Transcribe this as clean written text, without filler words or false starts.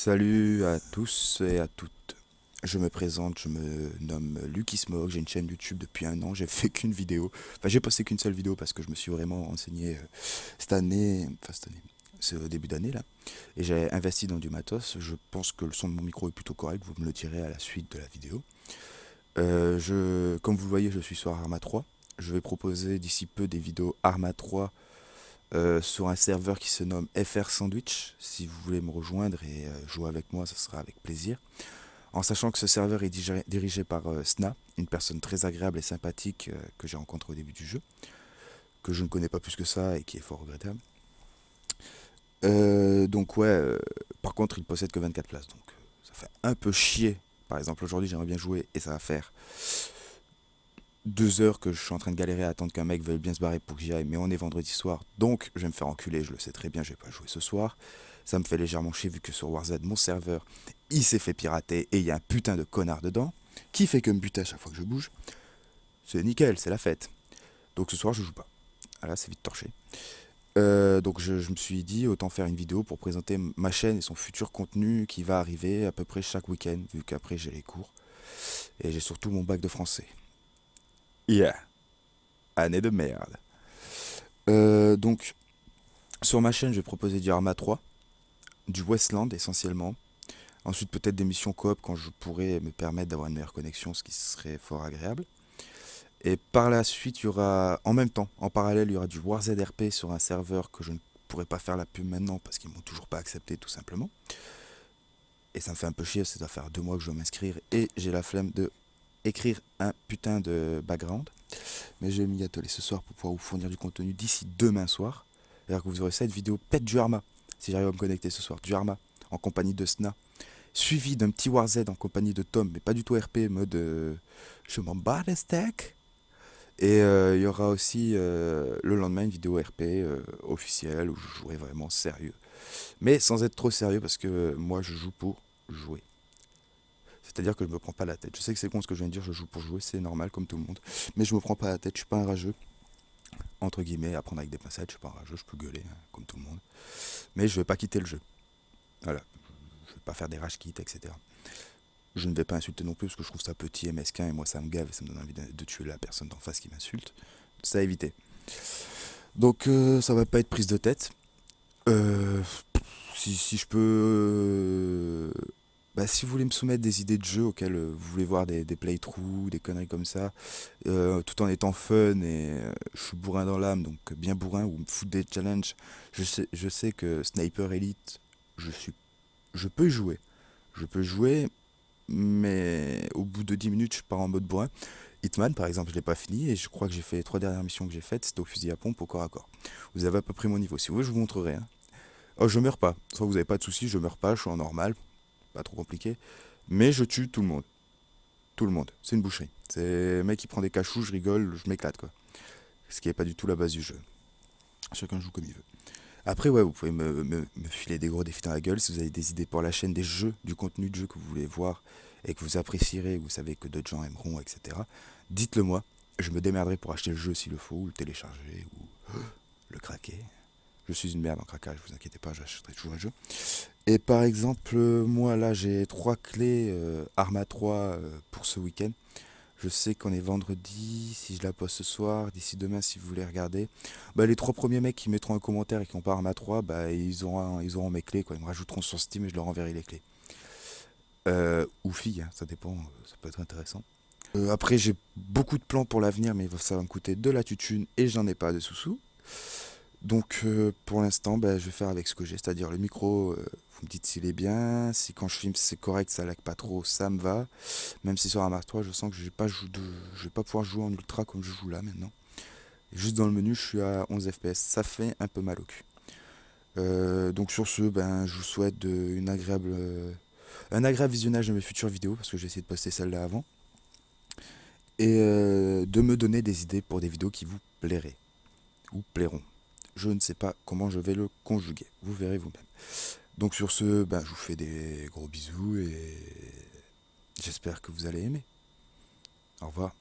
Salut à tous et à toutes. Je me présente, je me nomme Lucky Smoke, j'ai une chaîne YouTube depuis un an, j'ai fait qu'une vidéo. Enfin, j'ai posté qu'une seule vidéo parce que je me suis vraiment renseigné cette année, ce début d'année là. Et j'ai investi dans du matos. Je pense que le son de mon micro est plutôt correct, vous me le direz à la suite de la vidéo. Comme vous le voyez, je suis sur Arma 3. Je vais proposer d'ici peu des vidéos Arma 3 sur un serveur qui se nomme FR Sandwich. Si vous voulez me rejoindre et jouer avec moi, ce sera avec plaisir. En sachant que ce serveur est dirigé par Sna, une personne très agréable et sympathique que j'ai rencontrée au début du jeu, que je ne connais pas plus que ça et qui est fort regrettable. Donc ouais, par contre il possède que 24 places, donc ça fait un peu chier. Par exemple aujourd'hui j'aimerais bien jouer et ça va faire 2 heures que je suis en train de galérer à attendre qu'un mec veuille bien se barrer pour que j'y aille, mais on est vendredi soir, donc je vais me faire enculer, je le sais très bien, je vais pas jouer ce soir. Ça me fait légèrement chier vu que sur Warzone, mon serveur, il s'est fait pirater et il y a un putain de connard dedans qui fait que me buter à chaque fois que je bouge. C'est nickel, c'est la fête. Donc ce soir, je joue pas. Voilà, c'est vite torché. Donc je me suis dit, autant faire une vidéo pour présenter ma chaîne et son futur contenu qui va arriver à peu près chaque week-end, vu qu'après j'ai les cours. Et j'ai surtout mon bac de français. Yeah, année de merde. Donc sur ma chaîne, je vais proposer du Arma 3, du Westland essentiellement. Ensuite, peut-être des missions coop quand je pourrais me permettre d'avoir une meilleure connexion, ce qui serait fort agréable. Et par la suite, il y aura, en même temps, en parallèle, il y aura du WarZRP sur un serveur que je ne pourrais pas faire la pub maintenant parce qu'ils m'ont toujours pas accepté, tout simplement. Et ça me fait un peu chier, ça doit faire 2 mois que je dois m'inscrire et j'ai la flemme de écrire un putain de background. Mais je vais m'y atteler ce soir pour pouvoir vous fournir du contenu d'ici demain soir. C'est-à-dire que vous aurez cette vidéo pète du Arma, si j'arrive à me connecter ce soir, du Arma, en compagnie de Sna, suivi d'un petit Warz en compagnie de Tom, mais pas du tout RP, mode je m'en bats les steaks. Et il y aura aussi le lendemain une vidéo RP officielle où je jouerai vraiment sérieux. Mais sans être trop sérieux parce que moi je joue pour jouer. C'est-à-dire que je me prends pas la tête. Je sais que c'est con ce que je viens de dire, je joue pour jouer, c'est normal comme tout le monde. Mais je me prends pas la tête, je suis pas un rageux. Entre guillemets, à prendre avec des pincettes, je suis pas un rageux, je peux gueuler, hein, comme tout le monde. Mais je vais pas quitter le jeu. Voilà. Je vais pas faire des rage quits, etc. Je ne vais pas insulter non plus parce que je trouve ça petit et mesquin et moi ça me gave et ça me donne envie de tuer la personne d'en face qui m'insulte. Ça à éviter. Donc ça va pas être prise de tête. Euh, si je peux... bah, si vous voulez me soumettre des idées de jeux auxquels vous voulez voir des playthroughs, des conneries comme ça, tout en étant fun et je suis bourrin dans l'âme, donc bien bourrin, ou me foutre des challenges, je sais que Sniper Elite, je suis, je peux y jouer. Je peux jouer, mais au bout de 10 minutes, je pars en mode bourrin. Hitman, par exemple, je l'ai pas fini et je crois que j'ai fait les 3 dernières missions que j'ai faites, c'était au fusil à pompe au corps à corps. Vous avez à peu près mon niveau. Si vous voulez, je vous montrerai, hein. Oh, je meurs pas. Soit vous avez pas de soucis, je meurs pas, je suis en normal, pas trop compliqué. Mais je tue tout le monde. Tout le monde. C'est une boucherie. C'est le mec qui prend des cachous, je rigole, je m'éclate quoi. Ce qui est pas du tout la base du jeu. Chacun joue comme il veut. Après, ouais, vous pouvez me filer des gros défis dans la gueule si vous avez des idées pour la chaîne, des jeux, du contenu de jeu que vous voulez voir et que vous apprécierez, que vous savez que d'autres gens aimeront, etc. Dites-le moi. Je me démerderai pour acheter le jeu s'il le faut, ou le télécharger, ou le craquer. Je suis une merde en craquage, vous inquiétez pas, j'achèterai toujours un jeu. Et par exemple, moi là j'ai 3 clés Arma 3 pour ce week-end. Je sais qu'on est vendredi, si je la poste ce soir, d'ici demain si vous voulez regarder. Bah, les 3 premiers mecs qui mettront un commentaire et qui ont pas Arma 3, bah, ils auront mes clés, quoi. Ils me rajouteront sur Steam et je leur enverrai les clés. Ou filles, hein, ça dépend, ça peut être intéressant. Après j'ai beaucoup de plans pour l'avenir, mais ça va me coûter de la tutune et j'en ai pas de sous-sous. Donc pour l'instant, bah, je vais faire avec ce que j'ai, c'est-à-dire le micro, vous me dites s'il est bien, si quand je filme c'est correct, ça lag pas trop, ça me va. Même si sur un Mark III, je sens que je vais pas pouvoir jouer en ultra comme je joue là maintenant. Juste dans le menu, je suis à 11 FPS, ça fait un peu mal au cul. Donc sur ce, ben, je vous souhaite un agréable visionnage de mes futures vidéos, parce que j'ai essayé de poster celle-là avant, et de me donner des idées pour des vidéos qui vous plairaient, ou plairont. Je ne sais pas comment je vais le conjuguer. Vous verrez vous-même. Donc sur ce, ben, je vous fais des gros bisous et j'espère que vous allez aimer. Au revoir.